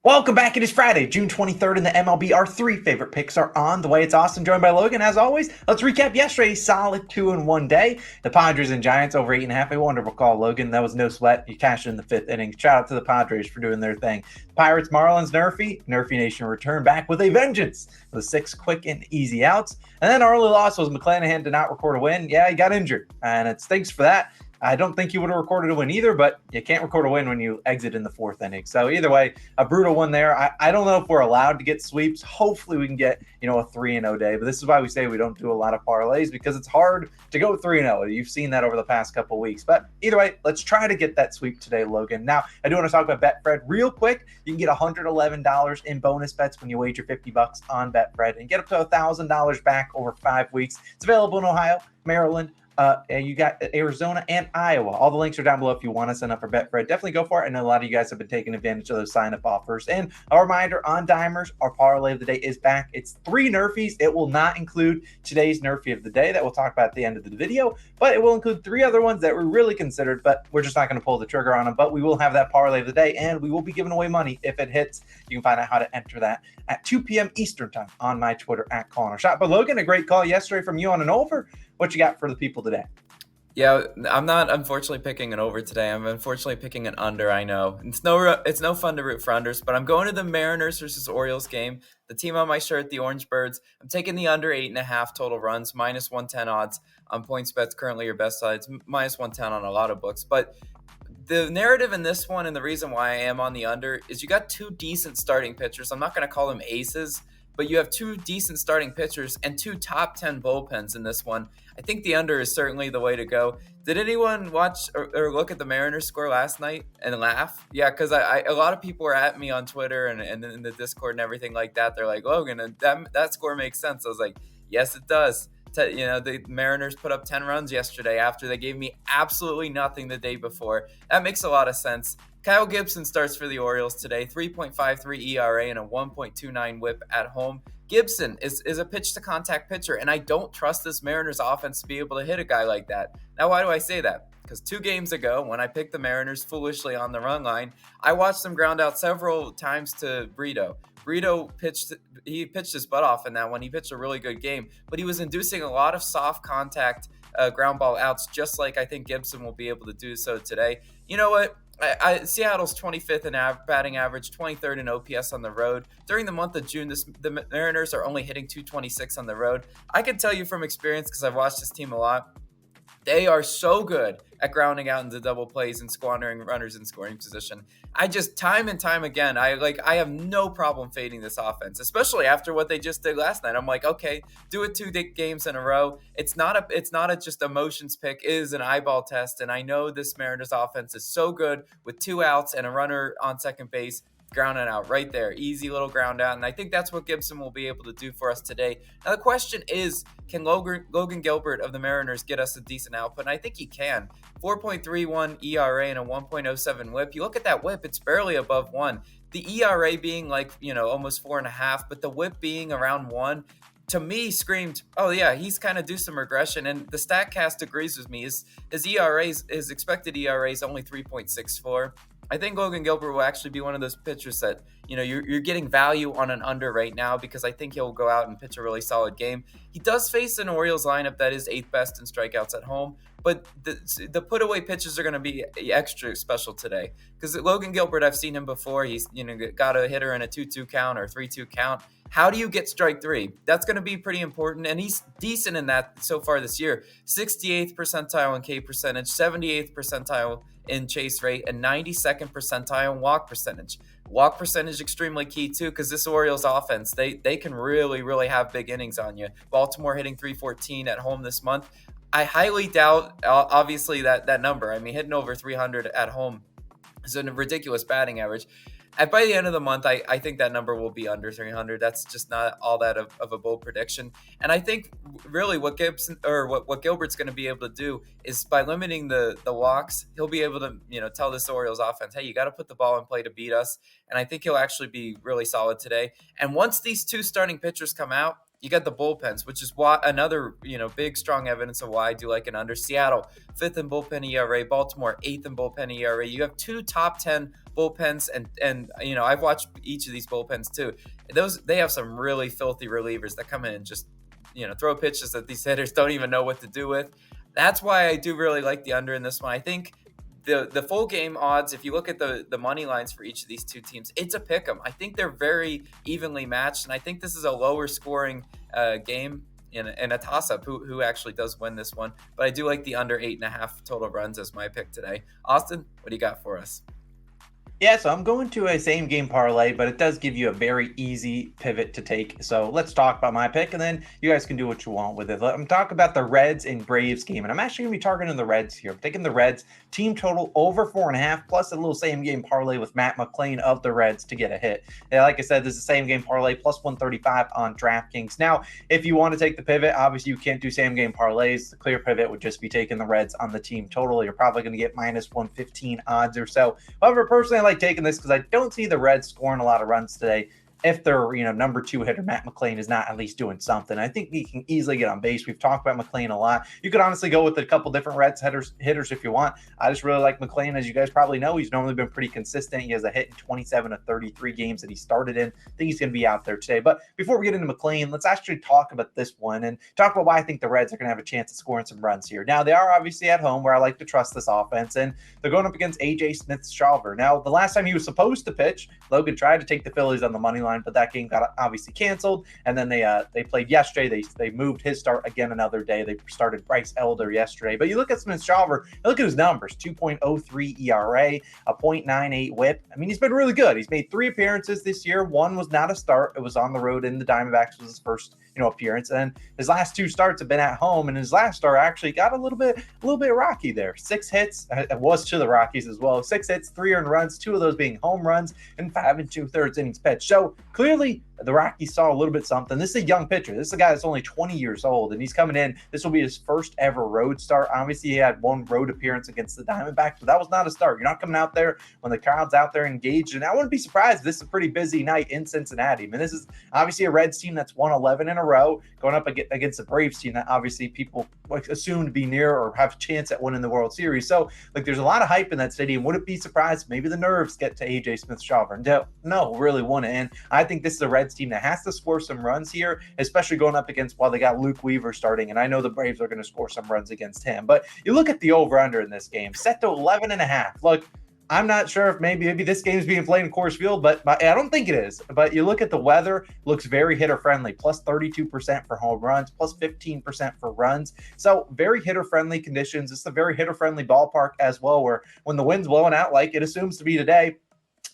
Welcome back. It is Friday, June 23rd in the MLB. Our three favorite picks are on the way. It's Austin, joined by Logan. As always, let's recap yesterday's solid 2-1 day. The Padres and Giants over 8.5. A wonderful call, Logan. That was no sweat. You cashed in the fifth inning. Shout out to the Padres for doing their thing. Pirates, Marlins, Nerfy Nation return back with a vengeance with 6 quick and easy outs. And then our only loss was McClanahan did not record a win. Yeah, he got injured, and it stinks for that. I don't think you would have recorded a win either, but you can't record a win when you exit in the fourth inning. So either way, a brutal one there. I don't know if we're allowed to get sweeps. Hopefully we can get, a 3-0 day. But this is why we say we don't do a lot of parlays, because it's hard to go 3-0. You've seen that over the past couple of weeks. But either way, let's try to get that sweep today, Logan. Now, I do want to talk about BetFred real quick. You can get $111 in bonus bets when you wager $50 on BetFred and get up to $1,000 back over 5 weeks. It's available in Ohio, Maryland, you got Arizona and Iowa. All the links are down below if you want to sign up for BetFred. Definitely go for it. I know a lot of you guys have been taking advantage of those sign-up offers. And a reminder on Dimers, our parlay of the day is back. It's 3 Nerfies. It will not include today's Nerfy of the day that we'll talk about at the end of the video, but it will include 3 other ones that were really considered, but we're just not going to pull the trigger on them. But we will have that parlay of the day, and we will be giving away money if it hits. You can find out how to enter that at 2 p.m. Eastern time on my Twitter at CallinOurShot. But Logan, a great call yesterday from you on an over. What you got for the people today? Yeah, I'm not unfortunately picking an over today. I'm unfortunately picking an under. I know it's no fun to root for unders, but I'm going to the Mariners versus Orioles game. The team on my shirt, the Orange Birds. I'm taking the under 8.5 total runs, minus 110 odds on PointsBet's currently your best side. It's minus 110 on a lot of books, but the narrative in this one and the reason why I am on the under is you got 2 decent starting pitchers. I'm not going to call them aces, but you have 2 decent starting pitchers and 2 top 10 bullpens in this one. I think the under is certainly the way to go. Did anyone watch or look at the Mariners score last night and laugh? Yeah, because a lot of people were at me on Twitter and in the Discord and everything like that. They're like, Logan, that score makes sense. I was like, yes, it does. The Mariners put up 10 runs yesterday after they gave me absolutely nothing the day before. That makes a lot of sense. Kyle Gibson starts for the Orioles today, 3.53 ERA and a 1.29 whip at home. Gibson is a pitch-to-contact pitcher, and I don't trust this Mariners offense to be able to hit a guy like that. Now, why do I say that? Because 2 games ago, when I picked the Mariners foolishly on the run line, I watched them ground out several times to Brito. Brito pitched his butt off in that one. He pitched a really good game, but he was inducing a lot of soft contact ground ball outs, just like I think Gibson will be able to do so today. You know what? Seattle's 25th in batting average, 23rd in OPS on the road. During the month of June, the Mariners are only hitting 226 on the road. I can tell you from experience, because I've watched this team a lot, they are so good at grounding out into double plays and squandering runners in scoring position. I just, time and time again, I have no problem fading this offense, especially after what they just did last night. I'm like, okay, do it 2 games in a row. It's not a just emotions pick. It is an eyeball test, and I know this Mariners offense is so good with 2 outs and a runner on second base. Ground it out right there. Easy little ground out. And I think that's what Gibson will be able to do for us today. Now, the question is, can Logan Gilbert of the Mariners get us a decent output? And I think he can. 4.31 ERA and a 1.07 whip. You look at that whip, it's barely above 1. The ERA being almost 4.5, but the whip being around 1, to me screamed, oh yeah, he's kind of due some regression. And the StatCast agrees with me. His expected ERA is only 3.64. I think Logan Gilbert will actually be one of those pitchers that, you're getting value on an under right now, because I think he'll go out and pitch a really solid game. He does face an Orioles lineup that is 8th best in strikeouts at home, but the put-away pitches are going to be extra special today, because Logan Gilbert, I've seen him before. He's got a hitter in a 2-2 count or 3-2 count. How do you get strike 3? That's going to be pretty important, and he's decent in that so far this year. 68th percentile in K percentage, 78th percentile in chase rate, and 92nd percentile in walk percentage. Walk percentage extremely key too, because this Orioles offense, they can really, really have big innings on you. Baltimore hitting 314 at home this month. I highly doubt, obviously, that number. I mean, hitting over 300 at home is a ridiculous batting average. And by the end of the month, I think that number will be under 300. That's just not all that of a bold prediction. And I think really what Gilbert's going to be able to do is, by limiting the walks, he'll be able to tell this Orioles offense, hey, you got to put the ball in play to beat us. And I think he'll actually be really solid today. And once these 2 starting pitchers come out, you got the bullpens, which is another big strong evidence of why I do like an under. Seattle 5th in bullpen ERA, Baltimore 8th in bullpen ERA. You have 2 top 10 bullpens, and I've watched each of these bullpens too. They have some really filthy relievers that come in and just throw pitches that these hitters don't even know what to do with. That's why I do really like the under in this one. I think the full game odds, if you look at the money lines for each of these two teams, it's a pick 'em. I think they're very evenly matched, and I think this is a lower scoring game in a toss-up. Who actually does win this one? But I do like the under 8.5 total runs as my pick today. Austin, what do you got for us? Yeah, so I'm going to a same game parlay, but it does give you a very easy pivot to take. So let's talk about my pick, and then you guys can do what you want with it. I'm talking about the Reds and Braves game, and I'm actually going to be targeting the Reds here. I'm taking the Reds team total over 4.5, plus a little same game parlay with Matt McClain of the Reds to get a hit. And like I said, this is a same game parlay plus 135 on DraftKings. Now, if you want to take the pivot, obviously you can't do same game parlays. The clear pivot would just be taking the Reds on the team total. You're probably going to get minus 115 odds or so. However, personally, I like taking this because I don't see the Reds scoring a lot of runs today. If their number 2 hitter Matt McClain is not at least doing something, I think he can easily get on base. We've talked about McClain a lot. You could honestly go with a couple different Reds hitters if you want. I just really like McClain. As you guys probably know, he's normally been pretty consistent. He has a hit in 27 of 33 games that he started in. I think he's going to be out there today. But before we get into McClain, let's actually talk about this one and talk about why I think the Reds are going to have a chance of scoring some runs here. Now, they are obviously at home where I like to trust this offense, and they're going up against A.J. Smith-Shawver. Now, the last time he was supposed to pitch, Logan tried to take the Phillies on the money line, but that game got obviously canceled, and then they played yesterday. They moved his start again another day. They started Bryce Elder yesterday. But you look at Smith-Shawver, look at his numbers: 2.03 ERA, a .98 WHIP. I mean, he's been really good. He's made 3 appearances this year. One was not a start; it was on the road in the Diamondbacks. Was his first appearance, and his last 2 starts have been at home. And his last start actually got a little bit rocky there. 6 hits. It was to the Rockies as well. 6 hits, 3 earned runs, 2 of those being home runs, and 5 2/3 innings pitched. So clearly, the Rockies saw a little bit something. This is a young pitcher. This is a guy that's only 20 years old, and he's coming in. This will be his first ever road start. Obviously, he had 1 road appearance against the Diamondbacks, but that was not a start. You're not coming out there when the crowd's out there engaged, and I wouldn't be surprised if this is a pretty busy night in Cincinnati. I mean, this is obviously a Reds team that's won 11 in a row, going up against the Braves team that obviously people assume to be near or have a chance at winning the World Series. So, there's a lot of hype in that stadium. Wouldn't be surprised if maybe the nerves get to A.J. Smith-Shawver. No, really wouldn't. And I think this is a Reds team that has to score some runs here, especially going up against while they got Luke Weaver starting, and I know the Braves are going to score some runs against him. But you look at the over-under in this game, set to 11.5. Look, I'm not sure if maybe this game is being played in Coors Field, but I don't think it is. But you look at the weather, looks very hitter-friendly, plus 32% for home runs, plus 15% for runs. So very hitter-friendly conditions. It's a very hitter-friendly ballpark as well, where when the wind's blowing out like it assumes to be today,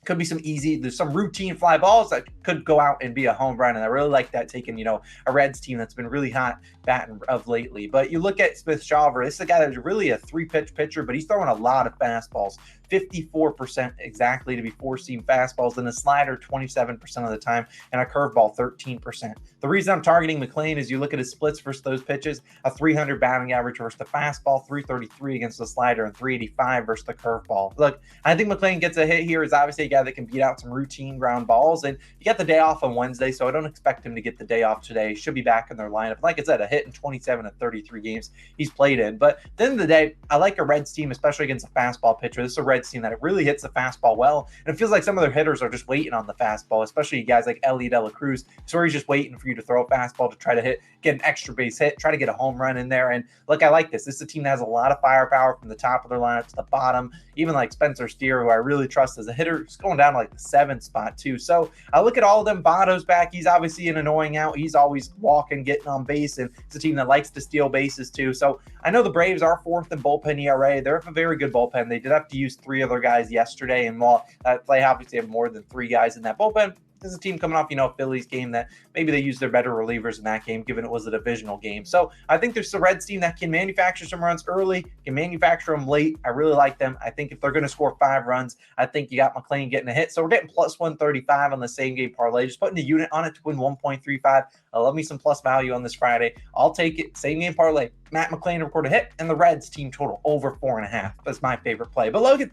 could be there's some routine fly balls that could go out and be a home run. And I really like that, taking, a Reds team that's been really hot batting of lately. But you look at Smith-Shawver, this is a guy that's really a 3-pitch pitcher, but he's throwing a lot of fastballs. 54% exactly to be 4-seam fastballs, and a slider 27% of the time, and a curveball 13%. The reason I'm targeting McClain is you look at his splits versus those pitches: a 300 batting average versus the fastball, 333 against the slider, and 385 versus the curveball. Look, I think McClain gets a hit here. Is obviously a guy that can beat out some routine ground balls, and you got the day off on Wednesday, so I don't expect him to get the day off today. He should be back in their lineup. Like I said, a hit in 27 of 33 games he's played in. But at the end of the day, I like a Reds team, especially against a fastball pitcher. This is a Reds team that it really hits the fastball well, and it feels like some of their hitters are just waiting on the fastball, especially guys like Ellie De La Cruz. So he's just waiting for you to throw a fastball to try to get an extra base hit, try to get a home run in there. And look, I like this. This is a team that has a lot of firepower from the top of their lineup to the bottom. Even like Spencer Steer, who I really trust as a hitter, is going down to like the 7th spot too. So I look at all of them. Votto's back. He's obviously an annoying out. He's always walking, getting on base, and it's a team that likes to steal bases too. So I know the Braves are 4th in bullpen ERA. They're a very good bullpen. They did have to use 3 other guys yesterday, and while they obviously have more than 3 guys in that bullpen, this is a team coming off, Phillies game that maybe they used their better relievers in that game, given it was a divisional game. So I think there's a Reds team that can manufacture some runs early, can manufacture them late. I really like them. I think if they're going to score 5 runs, I think you got McClain getting a hit. So we're getting plus 135 on the same game parlay. Just putting a unit on it to win 1.35. I love me some plus value on this Friday. I'll take it. Same game parlay. Matt McClain to record a hit, and the Reds team total over 4.5. That's my favorite play. But Logan,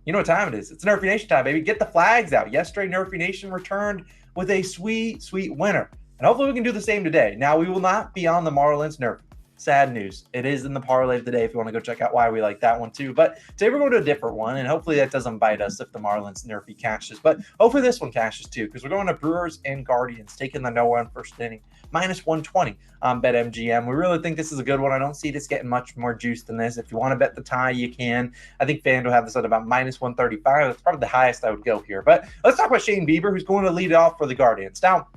you know what time it is. It's NRFI Nation time, baby. Get the flags out. Yesterday, NRFI Nation returned with a sweet, sweet winner. And hopefully we can do the same today. Now, we will not be on the Marlins Nerf. sad news. It is in the parlay of the day if you want to go check out why we like that one too. But today we're going to a different one, and hopefully that doesn't bite us if the Marlins NRFI cashes. But hopefully this one cashes too, because we're going to Brewers and Guardians, taking the no run first inning, minus 120 on BetMGM. We really think this is a good one. I don't see this getting much more juice than this. If you want to bet the tie, you can. I think FanDuel have this at about minus 135. That's probably the highest I would go here. But let's talk about Shane Bieber, who's going to lead it off for the Guardians. Now,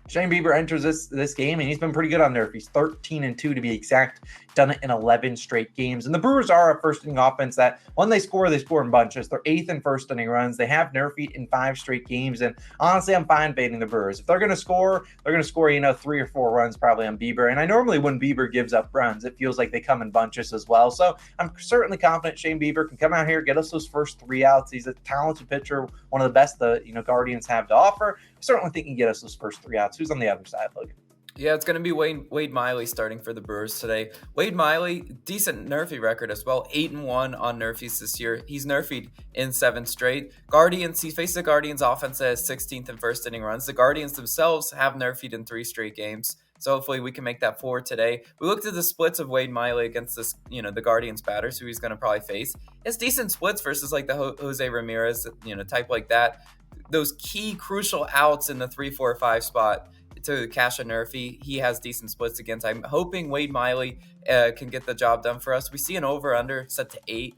Shane Bieber enters this game, and he's been pretty good on NRFIs. He's 13-2 to be exact. Done it in 11 straight games. And the Brewers are a first inning offense that when they score in bunches. They're 8th in first inning runs. They have NRFI'd in 5 straight games. And honestly, I'm fine baiting the Brewers. If they're going to score, 3 or 4 runs probably on Bieber. And I normally, when Bieber gives up runs, it feels like they come in bunches as well. So I'm certainly confident Shane Bieber can come out here, get us those first 3 outs. He's a talented pitcher, one of the best the Guardians have to offer. I certainly think he can get us those first 3 outs. Who's on the other side, Logan? Yeah, it's going to be Wade Miley starting for the Brewers today. Wade Miley, decent NRFI record as well, 8-1 on NRFIs this year. He's NRFI'd in 7 straight. Guardians, he faced the Guardians offense that has 16th in first inning runs. The Guardians themselves have NRFI'd in 3 straight games. So hopefully we can make that 4 today. We looked at the splits of Wade Miley against this, the Guardians batters who he's going to probably face. It's decent splits versus like the Jose Ramirez, type like that. Those key crucial outs in the 3, 4, 5 spot to cash a NRFI, he has decent splits against. I'm hoping Wade Miley can get the job done for us. We see an over-under set to 8.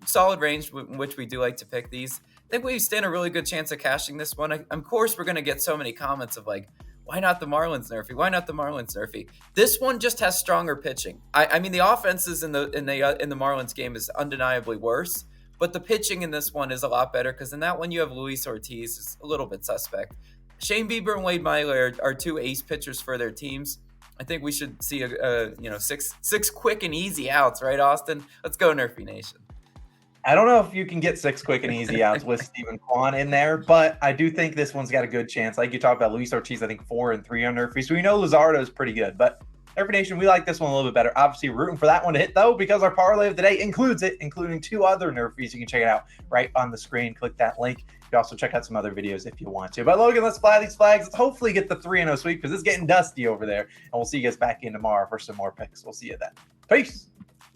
Solid range, which we do like to pick these. I think we stand a really good chance of cashing this one. Of course, we're going to get so many comments of like, why not the Marlins NRFI? Why not the Marlins NRFI? This one just has stronger pitching. I mean, the offenses in the Marlins game is undeniably worse, but the pitching in this one is a lot better because in that one you have Luis Ortiz, is a little bit suspect. Shane Bieber and Wade Miley are 2 ace pitchers for their teams. I think we should see six quick and easy outs, right, Austin? Let's go NRFI Nation. I don't know if you can get 6 quick and easy outs with Steven Kwan in there, but I do think this one's got a good chance. Like you talked about, Luis Ortiz, I think 4 and 3 on NRFI. So we know Luzardo is pretty good, but NRFI Nation, we like this one a little bit better. Obviously, rooting for that one to hit, though, because our parlay of the day includes it, including 2 other NRFIs. You can check it out right on the screen. Click that link. You can also check out some other videos if you want to. But Logan, let's fly these flags. Let's hopefully get the 3-0 sweep because it's getting dusty over there. And we'll see you guys back in tomorrow for some more picks. We'll see you then. Peace.